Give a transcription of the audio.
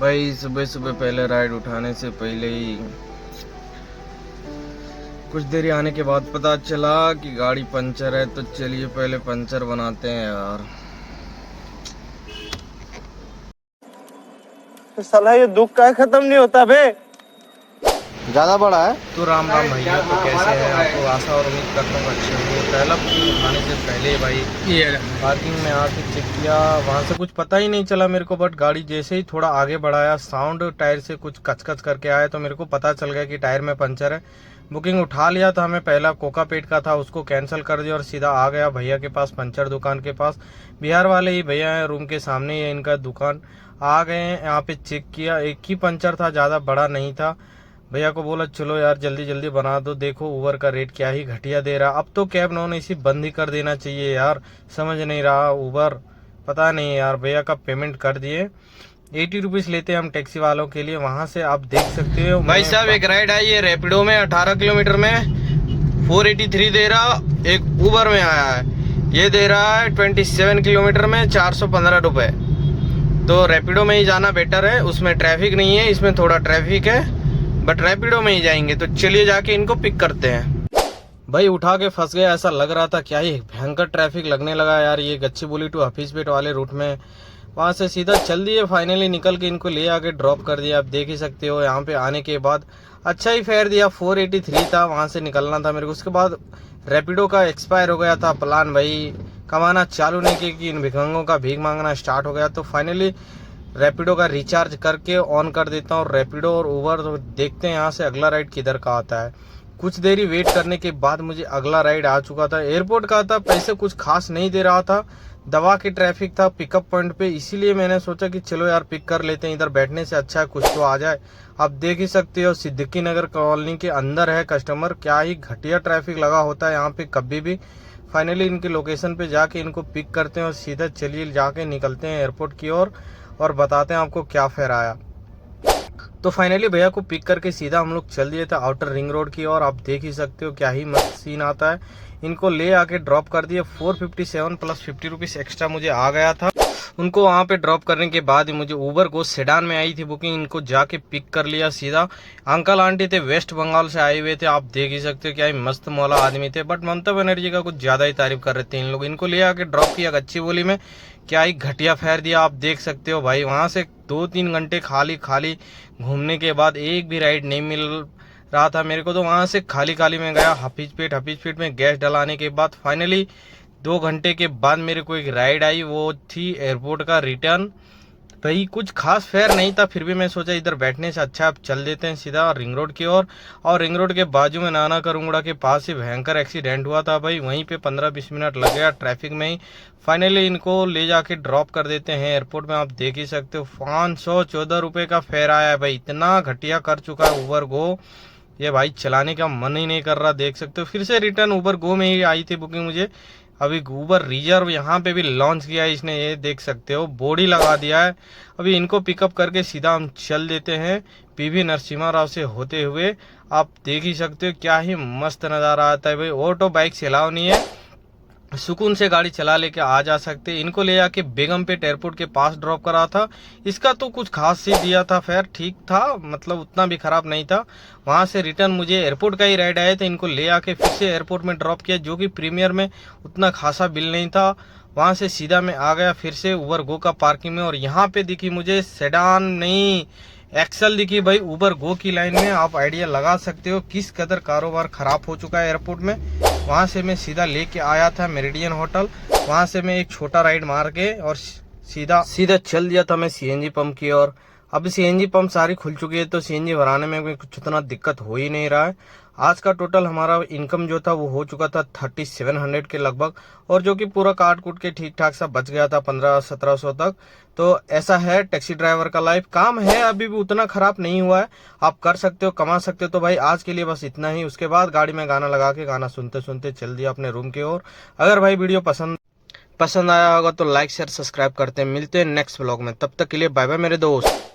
भाई सुबह सुबह पहले राइड उठाने से पहले ही कुछ देरी आने के बाद पता चला कि गाड़ी पंचर है। तो चलिए पहले पंचर बनाते हैं यार। साला ये दुख का खत्म नहीं होता बे। ज्यादा बड़ा है तो राम राम भैया, तो कैसे हैं आपको? आशा और उम्मीद करता हूँ अच्छे होंगे। पहला बुकिंग उठाने से पहले भाई ये पार्किंग में आके चेक किया, वहाँ से कुछ पता ही नहीं चला मेरे को। बट गाड़ी जैसे ही थोड़ा आगे बढ़ाया, साउंड टायर से कुछ कचकच करके आया, तो मेरे को पता चल गया कि टायर में पंचर है। बुकिंग उठा लिया था हमें, पहला कोकापेट का था, उसको कैंसिल कर दिया और सीधा आ गया भैया के पास, पंचर दुकान के पास। बिहार वाले ही भैया हैं, रूम के सामने ही है इनका दुकान। आ गए यहाँ पे चेक किया, एक ही पंचर था, ज़्यादा बड़ा नहीं था। भैया को बोला चलो यार जल्दी जल्दी बना दो। देखो उबर का रेट क्या ही घटिया दे रहा। अब तो कैब नॉन एसी बंद ही कर देना चाहिए यार, समझ नहीं रहा उबर, पता नहीं यार। भैया का पेमेंट कर दिए, 80 रुपीज लेते हैं हम टैक्सी वालों के लिए। वहां से आप देख सकते हो भाई साहब, एक राइड आई है रैपिडो में 18 किलोमीटर में 483 दे रहा। एक उबर में आया है, ये दे रहा है 27 किलोमीटर में 415 रुपए। तो रैपिडो में ही जाना बेटर है, उसमें ट्रैफिक नहीं है, इसमें थोड़ा ट्रैफिक है, बट रैपिडो में ही जाएंगे। तो चलिए जाके इनको पिक करते हैं। भाई उठा के फंस गया, ऐसा लग रहा था। क्या ही भयंकर ट्रैफिक लगने लगा यार ये गच्चीबौली टू हफीजपेट वाले रूट में। वहां से सीधा चल दिए, फाइनली निकल के इनको ले आके ड्रॉप कर दिया। आप देख ही सकते हो यहाँ पे आने के बाद अच्छा ही फेयर दिया, 483 था, वहां से निकलना था मेरे को। उसके बाद रैपिडो का एक्सपायर हो गया था प्लान, भाई कमाना चालू नहीं किया कि इन भिखंगों का भीख मांगना स्टार्ट हो गया। तो फाइनली रैपिडो का रिचार्ज करके ऑन कर देता हूँ रैपिडो और उबर। तो देखते हैं यहाँ से अगला राइड किधर का आता है। कुछ देरी वेट करने के बाद मुझे अगला राइड आ चुका था, एयरपोर्ट का था। पैसे कुछ खास नहीं दे रहा था, दवा के ट्रैफिक था पिकअप पॉइंट पे, इसीलिए मैंने सोचा कि चलो यार पिक कर लेते हैं, इधर बैठने से अच्छा है कुछ तो आ जाए। आप देख ही सकते हो सिद्दीकी नगर कॉलोनी के अंदर है कस्टमर, क्या ही घटिया ट्रैफिक लगा होता है यहाँ पे कभी भी। फाइनली इनके लोकेशन पे जाके इनको पिक करते हैं और सीधा चलिए जाके निकलते हैं एयरपोर्ट की ओर और बताते हैं आपको क्या फेयर आया। तो फाइनली भैया को पिक करके सीधा हम लोग चल दिए थे आउटर रिंग रोड की ओर। आप देख ही सकते हो क्या ही मस्त सीन आता है। इनको ले आके ड्रॉप कर दिए, 457 प्लस 50 रुपीज एक्स्ट्रा मुझे आ गया था। उनको वहां पे ड्रॉप करने के बाद ही मुझे उबर को सेडान में आई थी बुकिंग, इनको जाके पिक कर लिया सीधा। अंकल आंटी थे वेस्ट बंगाल से आए हुए थे, आप देख ही सकते हो क्या ही मस्त मौला आदमी थे। बट ममता बनर्जी का कुछ ज्यादा ही तारीफ कर रहे थे इन लोग। इनको ले आके ड्रॉप किया गच्चीबौली में, क्या ही घटिया फेयर दिया आप देख सकते हो भाई। वहां से 2-3 घंटे खाली खाली घूमने के बाद एक भी राइड नहीं मिल रहा था मेरे को। तो वहां से खाली खाली में गया हफीजपेट में गैस डलाने के बाद फाइनली 2 घंटे के बाद मेरे को एक राइड आई, वो थी एयरपोर्ट का रिटर्न। भाई कुछ खास फेयर नहीं था, फिर भी मैं सोचा इधर बैठने से अच्छा अब चल देते हैं सीधा रिंग रोड की ओर। और रिंग रोड के बाजू में नाना करुंगड़ा के पास ही भयंकर एक्सीडेंट हुआ था भाई, वहीं पे 15-20 मिनट लग गया ट्रैफिक में ही। फाइनली इनको ले जाके ड्रॉप कर देते हैं एयरपोर्ट में। आप देख ही सकते हो 514 रुपये का फेयर आया है भाई, इतना घटिया कर चुका है उबर गो, ये भाई चलाने का मन ही नहीं कर रहा। देख सकते हो फिर से रिटर्न उबर गो में ही आई थी बुकिंग मुझे। अभी उबर रिजर्व यहाँ पे भी लॉन्च किया है इसने, ये देख सकते हो बोर्ड लगा दिया है। अभी इनको पिकअप करके सीधा हम चल देते हैं पीवी नरसिम्हा राव से होते हुए। आप देख ही सकते हो क्या ही मस्त नज़ारा आता है भाई। ऑटो बाइक से अलाउ नहीं है, सुकून से गाड़ी चला लेके आ जा सकते। इनको ले जाके बेगमपेट एयरपोर्ट के पास ड्रॉप करा था। इसका तो कुछ खास ही दिया था फेयर, ठीक था, मतलब उतना भी खराब नहीं था। वहां से रिटर्न मुझे एयरपोर्ट का ही राइड आया था, इनको ले आके फिर से एयरपोर्ट में ड्रॉप किया, जो कि प्रीमियर में उतना खासा बिल नहीं था। वहां से सीधा मैं आ गया फिर से उबर गो का पार्किंग में, और यहाँ पे दिखी मुझे सेडान नहीं एक्सल दिखी भाई उबर गो की लाइन में। आप आइडिया लगा सकते हो किस कदर कारोबार खराब हो चुका है एयरपोर्ट में। वहां से मैं सीधा लेके आया था मेरिडियन होटल, वहां से मैं एक छोटा राइड मार के और सीधा चल दिया था मैं सीएनजी पंप की ओर। अब सीएनजी पंप सारी खुल चुकी है, तो सीएनजी भराने में कुछ उतना दिक्कत हो ही नहीं रहा है। आज का टोटल हमारा इनकम जो था वो हो चुका था 3700 के लगभग, और जो कि पूरा काट कूट के ठीक ठाक सा बच गया था 1500-1700 तक। तो ऐसा है टैक्सी ड्राइवर का लाइफ, काम है अभी भी उतना खराब नहीं हुआ है, आप कर सकते हो, कमा सकते हो। तो भाई आज के लिए बस इतना ही। उसके बाद गाड़ी में गाना लगा के गाना सुनते सुनते चल दिया अपने रूम की ओर। अगर भाई वीडियो पसंद आया होगा तो लाइक शेयर सब्सक्राइब करते हैं। मिलते हैं नेक्स्ट व्लॉग में, तब तक के लिए बाय बाय मेरे दोस्त।